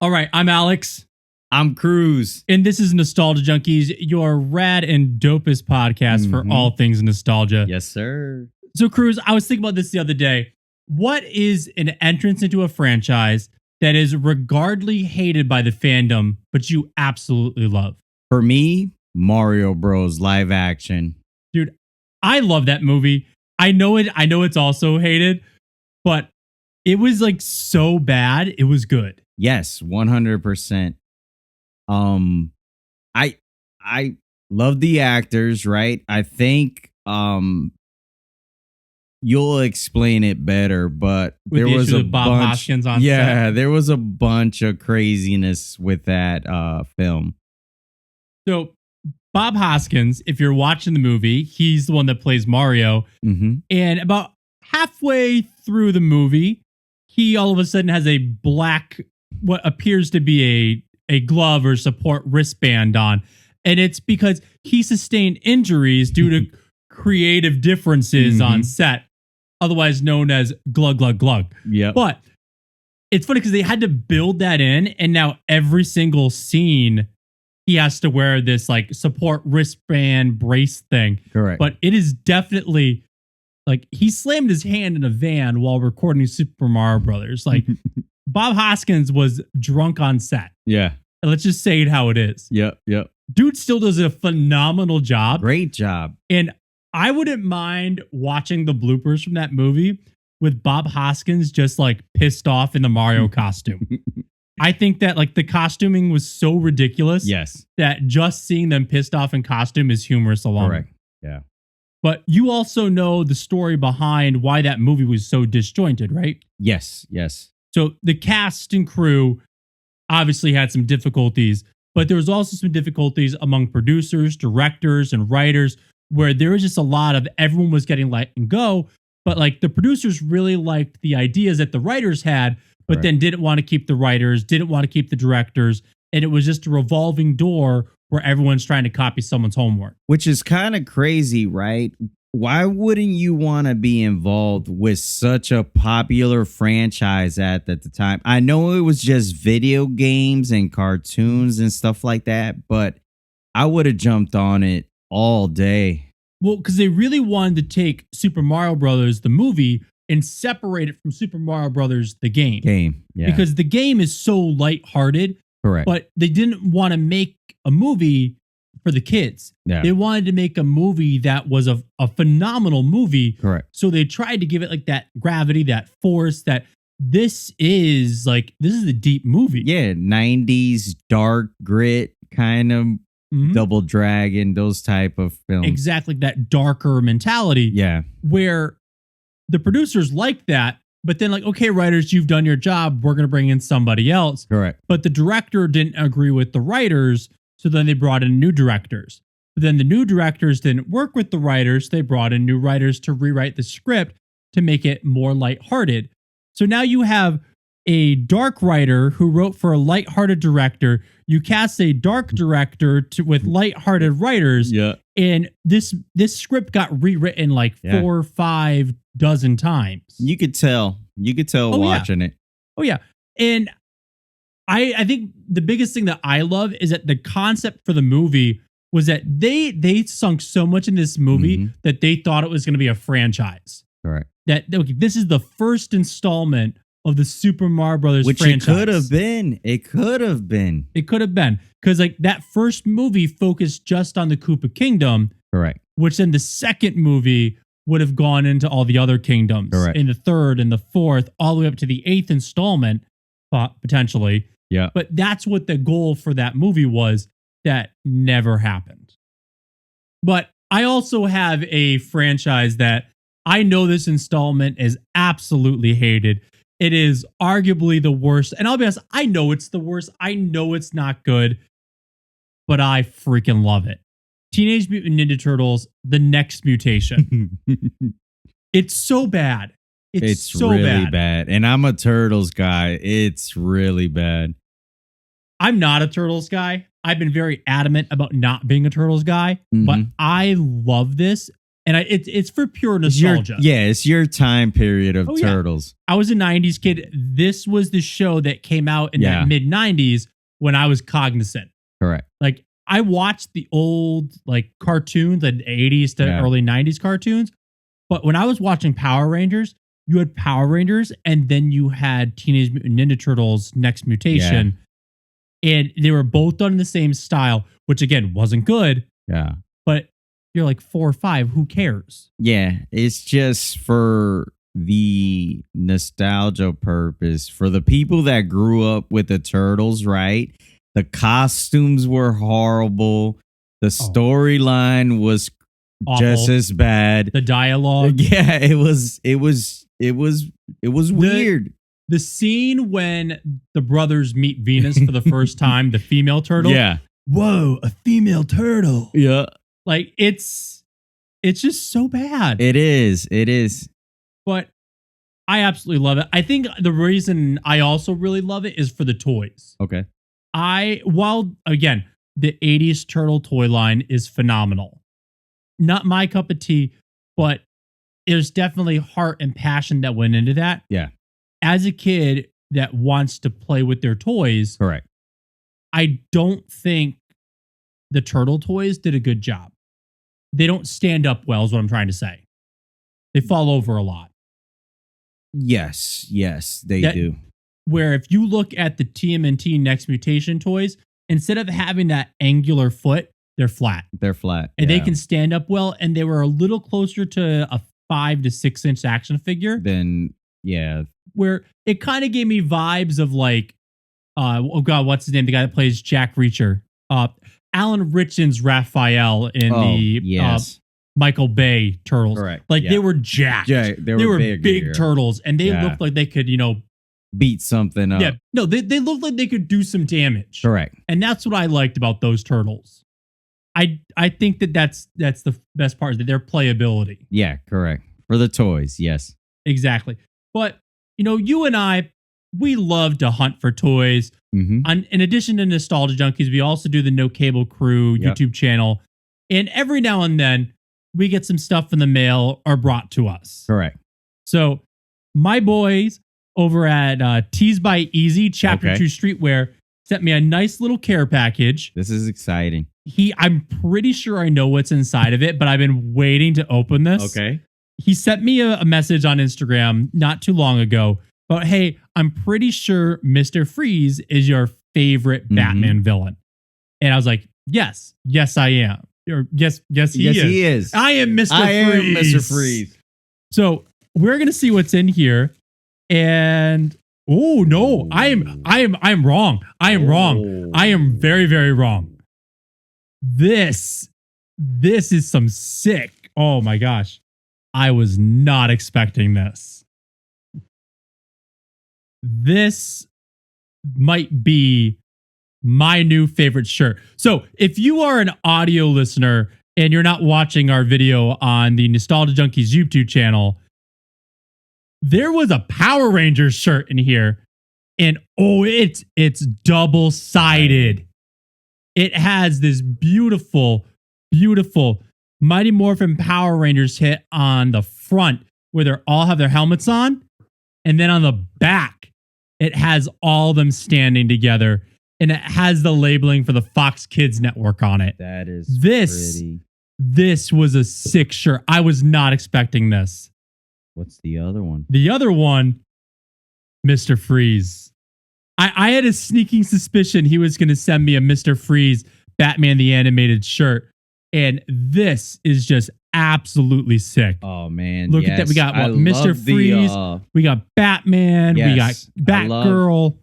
All right, I'm Alex. I'm Cruz. And this is Nostalgia Junkies, your rad and dopest podcast for all things nostalgia. Yes, sir. So, Cruz, I was thinking about this the other day. What is an entrance into a franchise that is regardlessly hated by the fandom, but you absolutely love? For me, Mario Bros. Live action. Dude, I love that movie. I know it's also hated, but it was like so bad, it was good. Yes, 100%. I love the actors, right? I think you'll explain it better, but With there the was issue a with Bob bunch, Hoskins on yeah, set. there was a bunch of craziness with that film. So Bob Hoskins, if you're watching the movie, he's the one that plays Mario. And about halfway through the movie, he all of a sudden has a black, what appears to be a glove or support wristband on. And it's because he sustained injuries due to creative differences on set, otherwise known as glug, glug, glug. Yeah. But it's funny because they had to build that in. And now every single scene, he has to wear this like support wristband brace thing. Correct. But it is definitely like he slammed his hand in a van while recording Super Mario Brothers. Like Bob Hoskins was drunk on set. Yeah. And let's just say it how it is. Yep. Dude still does a phenomenal job. Great job. And I wouldn't mind watching the bloopers from that movie with Bob Hoskins just like pissed off in the Mario costume. I think that like the costuming was so ridiculous. Yes. That just seeing them pissed off in costume is humorous alone. Correct. Yeah. But you also know the story behind why that movie was so disjointed, right? Yes. So the cast and crew obviously had some difficulties, but there was also some difficulties among producers, directors, and writers where there was just a lot of everyone was getting let go. But like the producers really liked the ideas that the writers had, but then didn't want to keep the writers, didn't want to keep the directors. And it was just a revolving door where everyone's trying to copy someone's homework. Which is kind of crazy, right? Why wouldn't you want to be involved with such a popular franchise at the time? I know it was just video games and cartoons and stuff like that, but I would have jumped on it all day. Well, because they really wanted to take Super Mario Brothers, the movie, and separate it from Super Mario Brothers, the game. Yeah. Because the game is so lighthearted. Correct. But they didn't want to make a movie for the kids. Yeah. They wanted to make a movie that was a phenomenal movie. Correct. So they tried to give it like that gravity, that force, that this is a deep movie. Yeah, 90s dark grit kind of Double Dragon, those type of films. Exactly, that darker mentality. Yeah. Where the producers liked that, but then like, okay, writers, you've done your job. We're going to bring in somebody else. Correct. But the director didn't agree with the writers. So then they brought in new directors. But then the new directors didn't work with the writers. They brought in new writers to rewrite the script to make it more lighthearted. So now you have a dark writer who wrote for a lighthearted director. You cast a dark director with lighthearted writers. Yeah. And this script got rewritten like 4 or 5 dozen times. You could tell watching it. Oh yeah. And I think the biggest thing that I love is that the concept for the movie was that they sunk so much in this movie that they thought it was going to be a franchise. Correct. That okay, this is the first installment of the Super Mario Brothers Which franchise. it could have been. It could have been. Because like that first movie focused just on the Koopa Kingdom. Correct. Which then the second movie would have gone into all the other kingdoms. Correct. In the third and the fourth, all the way up to the 8th installment, potentially. Yeah. But that's what the goal for that movie was. That never happened. But I also have a franchise that I know this installment is absolutely hated. It is arguably the worst. And I'll be honest, I know it's the worst. I know it's not good, but I freaking love it. Teenage Mutant Ninja Turtles, The Next Mutation. It's so bad. It's so really bad. And I'm a Turtles guy. It's really bad. I'm not a Turtles guy. I've been very adamant about not being a Turtles guy, but I love this. And it's for pure It's your, nostalgia. it's your time period of Oh, yeah. Turtles. I was a 90s kid. This was the show that came out in that mid 90s when I was cognizant. Correct. Like I watched the old like cartoons, the 80s to early 90s cartoons. But when I was watching Power Rangers, you had Power Rangers and then you had Teenage Mutant Ninja Turtles Next Mutation. And they were both done in the same style, which again wasn't good. Yeah. But you're like 4 or 5. Who cares? Yeah. It's just for the nostalgia purpose. For the people that grew up with the Turtles, right? The costumes were horrible. The storyline was Awful. just as bad. The dialogue. Yeah, it was weird. The scene when the brothers meet Venus for the first time, the female turtle. Yeah. Whoa, a female turtle. Yeah. Like it's just so bad. It is. But I absolutely love it. I think the reason I also really love it is for the toys. Okay. While again, the 80s turtle toy line is phenomenal. Not my cup of tea, but there's definitely heart and passion that went into that. Yeah. As a kid that wants to play with their toys, Correct. I don't think the turtle toys did a good job. They don't stand up well, is what I'm trying to say. They fall over a lot. Yes, they do. Where if you look at the TMNT Next Mutation toys, instead of having that angular foot, they're flat. They're flat. And they can stand up well. And they were a little closer to a 5 to 6 inch action figure. Then, yeah. Where it kind of gave me vibes of like, oh God, what's his name? The guy that plays Jack Reacher. Alan Ritchson's Raphael in Michael Bay Turtles. Correct. Like they were jacked. Yeah, they were big turtles. And they looked like they could, beat something up. Yeah. No, they looked like they could do some damage. Correct. And that's what I liked about those turtles. I think that's the best part, that their playability. Yeah, correct. For the toys, yes. Exactly. But, you and I, we love to hunt for toys. Mm-hmm. In addition to Nostalgia Junkies, we also do the No Cable Crew YouTube channel. And every now and then, we get some stuff in the mail or brought to us. Correct. So, my boys over at Tees by Easy, Chapter 2 Streetwear, sent me a nice little care package. This is exciting. I'm pretty sure I know what's inside of it, but I've been waiting to open this. Okay. He sent me a message on Instagram not too long ago. But hey, I'm pretty sure Mr. Freeze is your favorite Batman villain. And I was like, yes, I am. Or yes, he is. I am Mr. Freeze. So we're gonna see what's in here. And oh no, I am wrong. I am wrong. I am very, very wrong. This is some sick. Oh my gosh. I was not expecting this. This might be my new favorite shirt. So if you are an audio listener and you're not watching our video on the Nostalgia Junkies YouTube channel, there was a Power Rangers shirt in here. And it's double-sided. It has this beautiful Mighty Morphin Power Rangers hit on the front where they all have their helmets on. And then on the back, it has all of them standing together. And it has the labeling for the Fox Kids Network on it. That is pretty. This was a sick shirt. I was not expecting this. What's the other one? The other one, Mr. Freeze. I had a sneaking suspicion he was going to send me a Mr. Freeze Batman the Animated shirt. And this is just absolutely sick. Oh, man. Look at that. We got Mr. Freeze. We got Batman. We got Batgirl.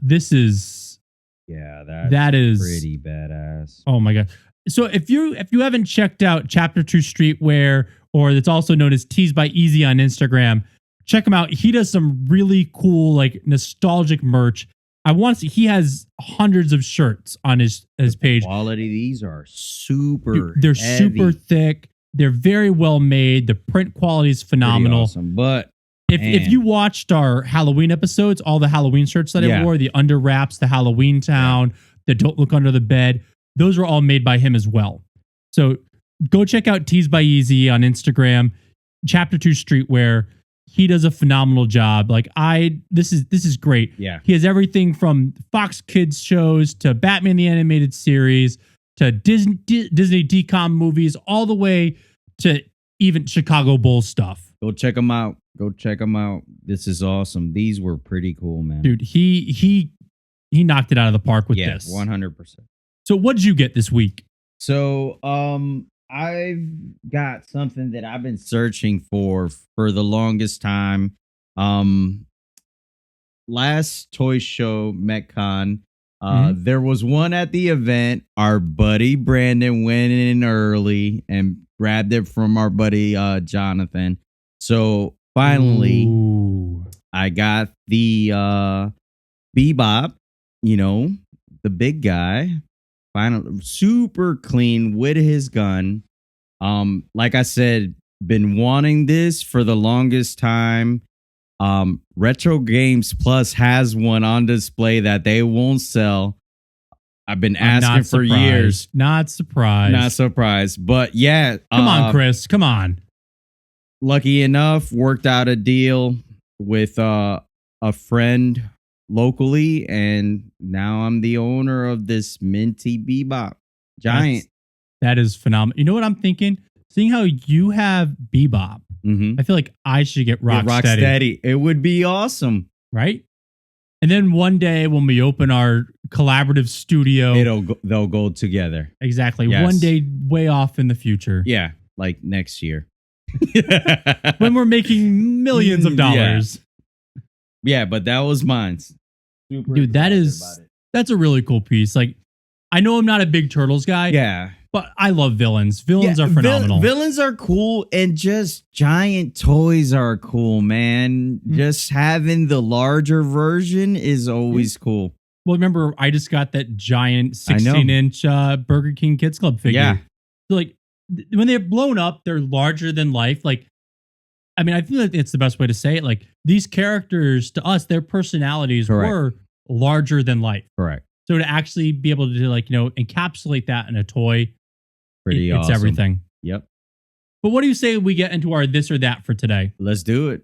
This is... Yeah, that is pretty badass. Oh, my God. So if you haven't checked out Chapter 2 Streetwear, or it's also known as Tees by Easy on Instagram, check him out. He does some really cool, like, nostalgic merch. I want to see, he has hundreds of shirts on his page. Quality, these are super They're heavy. super thick. They're very well made. The print quality is phenomenal. Pretty awesome. But if you watched our Halloween episodes, all the Halloween shirts that I wore, the Under Wraps, the Halloween Town, the Don't Look Under the Bed, those are all made by him as well. So go check out Teased by Easy on Instagram, Chapter 2 Streetwear. He does a phenomenal job. Like this is great. Yeah. He has everything from Fox Kids shows to Batman the Animated Series to Disney DCOM movies, all the way to even Chicago Bulls stuff. Go check them out. Go check them out. This is awesome. These were pretty cool, man. Dude, he knocked it out of the park with this. 100%. So what did you get this week? So, I've got something that I've been searching for the longest time. Last toy show, MetCon, there was one at the event. Our buddy Brandon went in early and grabbed it from our buddy Jonathan. So finally, I got the Bebop, the big guy. Finally, super clean with his gun. Like I said, been wanting this for the longest time. Retro Games Plus has one on display that they won't sell. I've been asking for years. Not surprised. But yeah. Come on, Chris. Come on. Lucky enough, worked out a deal with a friend locally, and now I'm the owner of this minty Bebop giant. That is phenomenal. You know what I'm thinking? Seeing how you have Bebop, I feel like I should get Rocksteady. It would be awesome, right? And then one day when we open our collaborative studio, they'll go together. Exactly. Yes. One day way off in the future. Yeah, like next year. When we're making millions of dollars. Yeah, but that was mine. Dude, that's a really cool piece. Like, I know I'm not a big Turtles guy. Yeah. But I love villains. Villains are phenomenal. Villains are cool, and just giant toys are cool, man. Just having the larger version is always cool. Well, remember, I just got that giant 16-inch Burger King Kids Club figure. Yeah. So, like, when they're blown up, they're larger than life. Like, I mean, I feel like it's the best way to say it. Like, these characters, to us, their personalities were larger than life. Correct. So to actually be able to, like, encapsulate that in a toy, it's everything. Yep. But what do you say we get into our this or that for today? Let's do it.